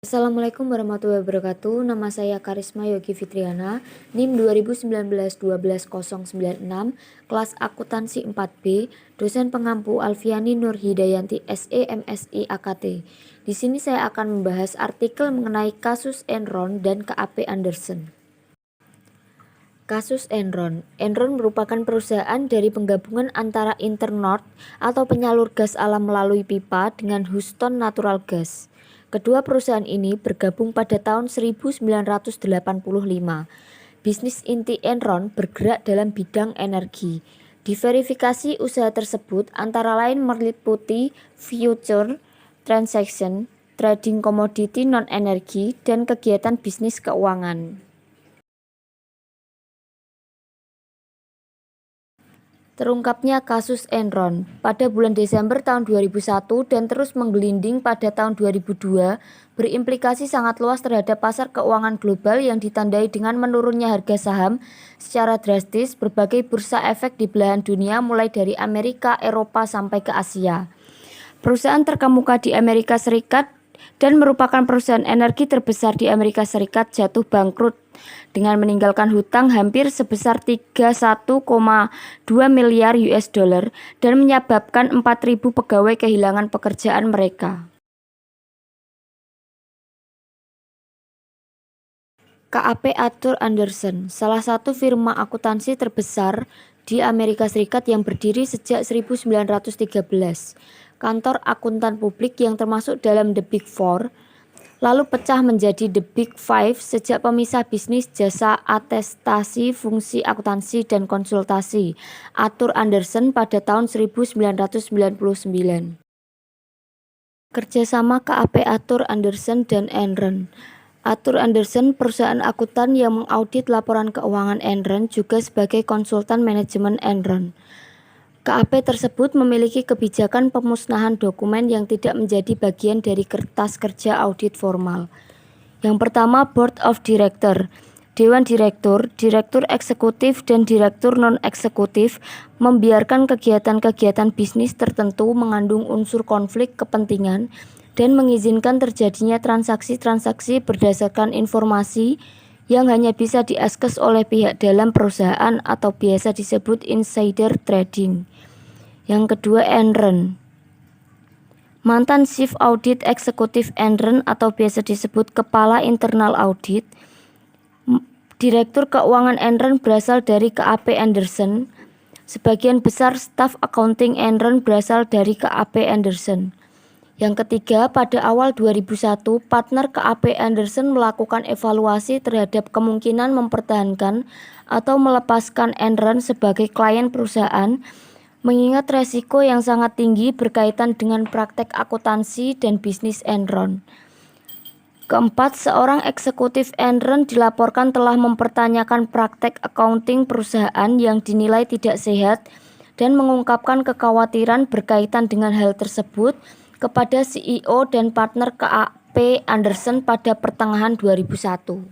Assalamualaikum warahmatullahi wabarakatuh. Nama saya Karisma Yogi Fitriana, NIM 2019-12096, kelas akuntansi 4B, dosen pengampu Alfiani Nur Hidayanti SE MSI AKT. Di sini saya akan membahas artikel mengenai kasus Enron dan KAP Anderson. Kasus Enron. Enron merupakan perusahaan dari penggabungan antara Internord atau penyalur gas alam melalui pipa dengan Houston Natural Gas. Kedua perusahaan ini bergabung pada tahun 1985. Bisnis inti Enron bergerak dalam bidang energi. Diverifikasi usaha tersebut antara lain meliputi future transaction, trading komoditi non-energi, dan kegiatan bisnis keuangan. Terungkapnya kasus Enron pada bulan Desember tahun 2001 dan terus menggelinding pada tahun 2002 berimplikasi sangat luas terhadap pasar keuangan global yang ditandai dengan menurunnya harga saham secara drastis berbagai bursa efek di belahan dunia mulai dari Amerika, Eropa sampai ke Asia. Perusahaan terkemuka di Amerika Serikat dan merupakan perusahaan energi terbesar di Amerika Serikat jatuh bangkrut dengan meninggalkan hutang hampir sebesar 31,2 miliar US dollar dan menyebabkan 4.000 pegawai kehilangan pekerjaan mereka. KAP Arthur Andersen, salah satu firma akuntansi terbesar di Amerika Serikat yang berdiri sejak 1913. Kantor akuntan publik yang termasuk dalam The Big Four, lalu pecah menjadi The Big Five sejak pemisah bisnis jasa atestasi fungsi akuntansi dan konsultasi Arthur Andersen pada tahun 1999. Kerjasama KAP Arthur Andersen dan Enron. Arthur Andersen, perusahaan akuntan yang mengaudit laporan keuangan Enron, juga sebagai konsultan manajemen Enron. KAP tersebut memiliki kebijakan pemusnahan dokumen yang tidak menjadi bagian dari kertas kerja audit formal. Yang pertama, Board of Director, Dewan Direktur, Direktur Eksekutif, dan Direktur Non-Eksekutif membiarkan kegiatan-kegiatan bisnis tertentu mengandung unsur konflik kepentingan dan mengizinkan terjadinya transaksi-transaksi berdasarkan informasi yang hanya bisa diakses oleh pihak dalam perusahaan atau biasa disebut insider trading. Yang kedua, Enron. Mantan Chief Audit Eksekutif Enron atau biasa disebut Kepala Internal Audit. Direktur Keuangan Enron berasal dari KAP Andersen. Sebagian besar staf accounting Enron berasal dari KAP Andersen. Yang ketiga, pada awal 2001, partner KAP Andersen melakukan evaluasi terhadap kemungkinan mempertahankan atau melepaskan Enron sebagai klien perusahaan, mengingat resiko yang sangat tinggi berkaitan dengan praktek akuntansi dan bisnis Enron. Keempat, seorang eksekutif Enron dilaporkan telah mempertanyakan praktek accounting perusahaan yang dinilai tidak sehat dan mengungkapkan kekhawatiran berkaitan dengan hal tersebut kepada CEO dan partner KAP Andersen pada pertengahan 2001.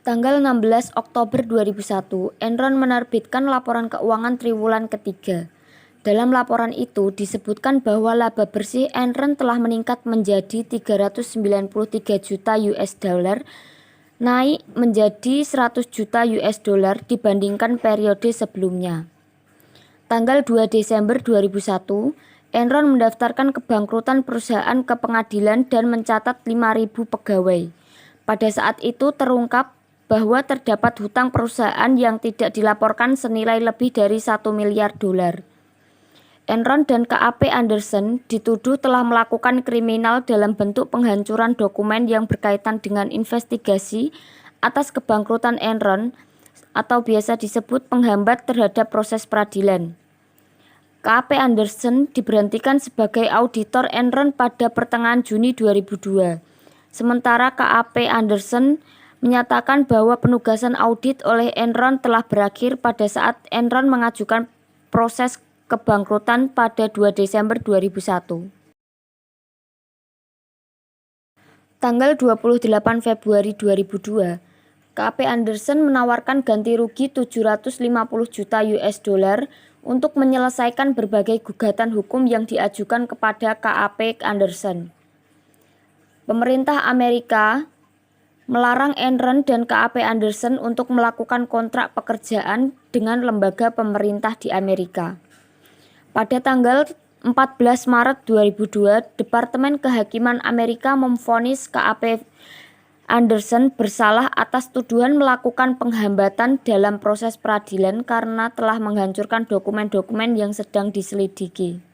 Tanggal 16 Oktober 2001, Enron menerbitkan laporan keuangan triwulan ketiga. Dalam laporan itu disebutkan bahwa laba bersih Enron telah meningkat menjadi 393 juta US dollar, naik menjadi 100 juta US dollar dibandingkan periode sebelumnya. Tanggal 2 Desember 2001, Enron mendaftarkan kebangkrutan perusahaan ke pengadilan dan mencatat 5.000 pegawai. Pada saat itu terungkap bahwa terdapat hutang perusahaan yang tidak dilaporkan senilai lebih dari 1 miliar dolar. Enron dan KAP Andersen dituduh telah melakukan kriminal dalam bentuk penghancuran dokumen yang berkaitan dengan investigasi atas kebangkrutan Enron atau biasa disebut penghambat terhadap proses peradilan. KAP Andersen diberhentikan sebagai auditor Enron pada pertengahan Juni 2002. Sementara KAP Andersen menyatakan bahwa penugasan audit oleh Enron telah berakhir pada saat Enron mengajukan proses kebangkrutan pada 2 Desember 2001. Tanggal 28 Februari 2002, KAP Andersen menawarkan ganti rugi 750 juta US dollar untuk menyelesaikan berbagai gugatan hukum yang diajukan kepada KAP Anderson. Pemerintah Amerika melarang Enron dan KAP Anderson untuk melakukan kontrak pekerjaan dengan lembaga pemerintah di Amerika. Pada tanggal 14 Maret 2002, Departemen Kehakiman Amerika memvonis KAP Anderson bersalah atas tuduhan melakukan penghambatan dalam proses peradilan karena telah menghancurkan dokumen-dokumen yang sedang diselidiki.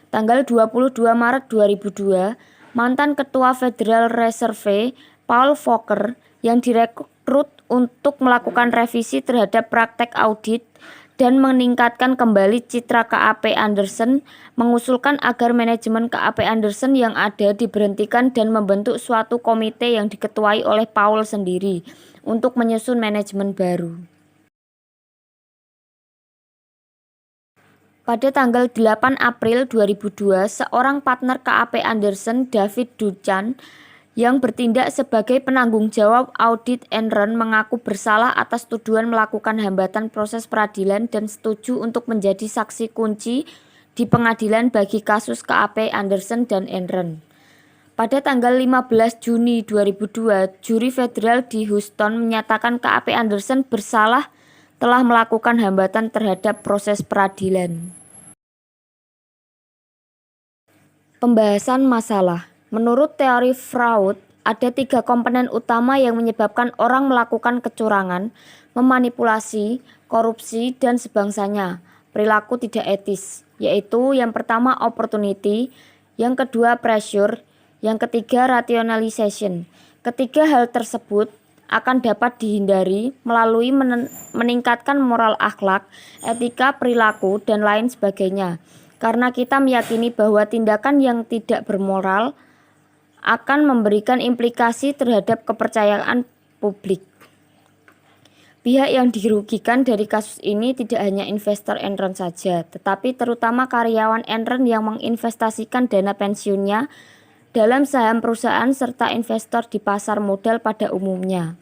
Tanggal 22 Maret 2002, mantan Ketua Federal Reserve Paul Volcker yang direkrut untuk melakukan revisi terhadap praktek audit dan meningkatkan kembali citra KAP Anderson mengusulkan agar manajemen KAP Anderson yang ada diberhentikan dan membentuk suatu komite yang diketuai oleh Paul sendiri untuk menyusun manajemen baru. Pada tanggal 8 April 2002, seorang partner KAP Anderson, David Duchan, yang bertindak sebagai penanggung jawab audit Enron mengaku bersalah atas tuduhan melakukan hambatan proses peradilan dan setuju untuk menjadi saksi kunci di pengadilan bagi kasus KAP Anderson dan Enron. Pada tanggal 15 Juni 2002, juri federal di Houston menyatakan KAP Anderson bersalah telah melakukan hambatan terhadap proses peradilan. Pembahasan masalah. Menurut teori Freud, ada 3 komponen utama yang menyebabkan orang melakukan kecurangan, memanipulasi, korupsi, dan sebangsanya, perilaku tidak etis, yaitu yang pertama opportunity, yang kedua pressure, yang ketiga rationalization. Ketiga hal tersebut akan dapat dihindari melalui meningkatkan moral akhlak, etika perilaku, dan lain sebagainya. Karena kita meyakini bahwa tindakan yang tidak bermoral akan memberikan implikasi terhadap kepercayaan publik. Pihak yang dirugikan dari kasus ini tidak hanya investor Enron saja, tetapi terutama karyawan Enron yang menginvestasikan dana pensiunnya dalam saham perusahaan serta investor di pasar modal pada umumnya.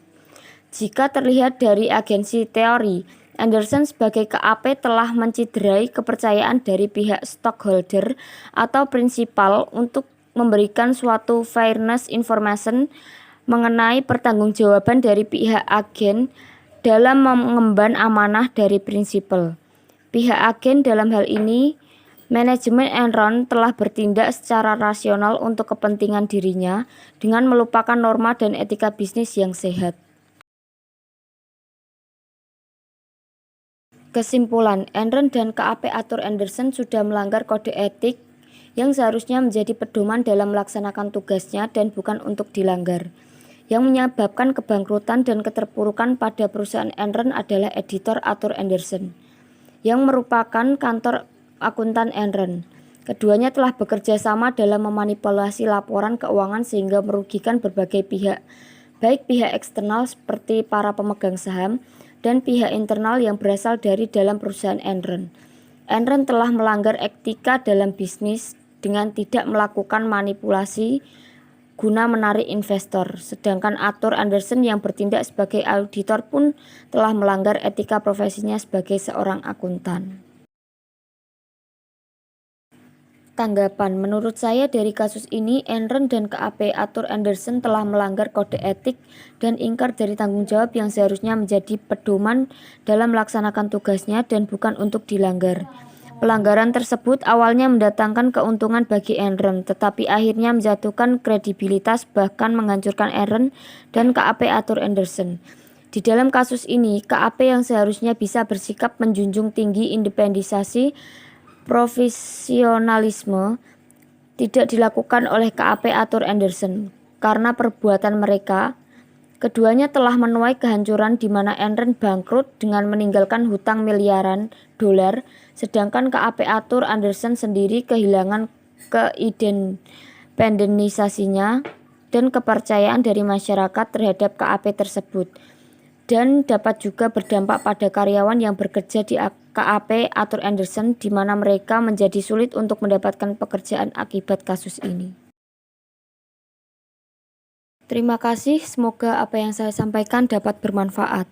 Jika terlihat dari agensi teori, Anderson sebagai KAP telah menciderai kepercayaan dari pihak stockholder atau prinsipal untuk memberikan suatu fairness information mengenai pertanggungjawaban dari pihak agen dalam mengemban amanah dari prinsipal. Pihak agen dalam hal ini, manajemen Enron telah bertindak secara rasional untuk kepentingan dirinya dengan melupakan norma dan etika bisnis yang sehat. Kesimpulan, Enron dan KAP Arthur Andersen sudah melanggar kode etik yang seharusnya menjadi pedoman dalam melaksanakan tugasnya dan bukan untuk dilanggar. Yang menyebabkan kebangkrutan dan keterpurukan pada perusahaan Enron adalah editor Arthur Andersen, yang merupakan kantor akuntan Enron. Keduanya telah bekerja sama dalam memanipulasi laporan keuangan sehingga merugikan berbagai pihak, baik pihak eksternal seperti para pemegang saham dan pihak internal yang berasal dari dalam perusahaan Enron. Enron telah melanggar etika dalam bisnis dengan tidak melakukan manipulasi guna menarik investor, sedangkan Arthur Andersen yang bertindak sebagai auditor pun telah melanggar etika profesinya sebagai seorang akuntan. Tanggapan, menurut saya dari kasus ini, Enron dan KAP Arthur Andersen telah melanggar kode etik dan ingkar dari tanggung jawab yang seharusnya menjadi pedoman dalam melaksanakan tugasnya dan bukan untuk dilanggar. Pelanggaran tersebut awalnya mendatangkan keuntungan bagi Enron, tetapi akhirnya menjatuhkan kredibilitas bahkan menghancurkan Enron dan KAP Arthur Andersen. Di dalam kasus ini, KAP yang seharusnya bisa bersikap menjunjung tinggi independensi profesionalisme tidak dilakukan oleh KAP Arthur Andersen. Karena perbuatan mereka, keduanya telah menuai kehancuran di mana Enron bangkrut dengan meninggalkan hutang miliaran dolar, sedangkan KAP Arthur Andersen sendiri kehilangan keindependensinya dan kepercayaan dari masyarakat terhadap KAP tersebut, dan dapat juga berdampak pada karyawan yang bekerja di KAP Arthur Andersen di mana mereka menjadi sulit untuk mendapatkan pekerjaan akibat kasus ini. Terima kasih, semoga apa yang saya sampaikan dapat bermanfaat.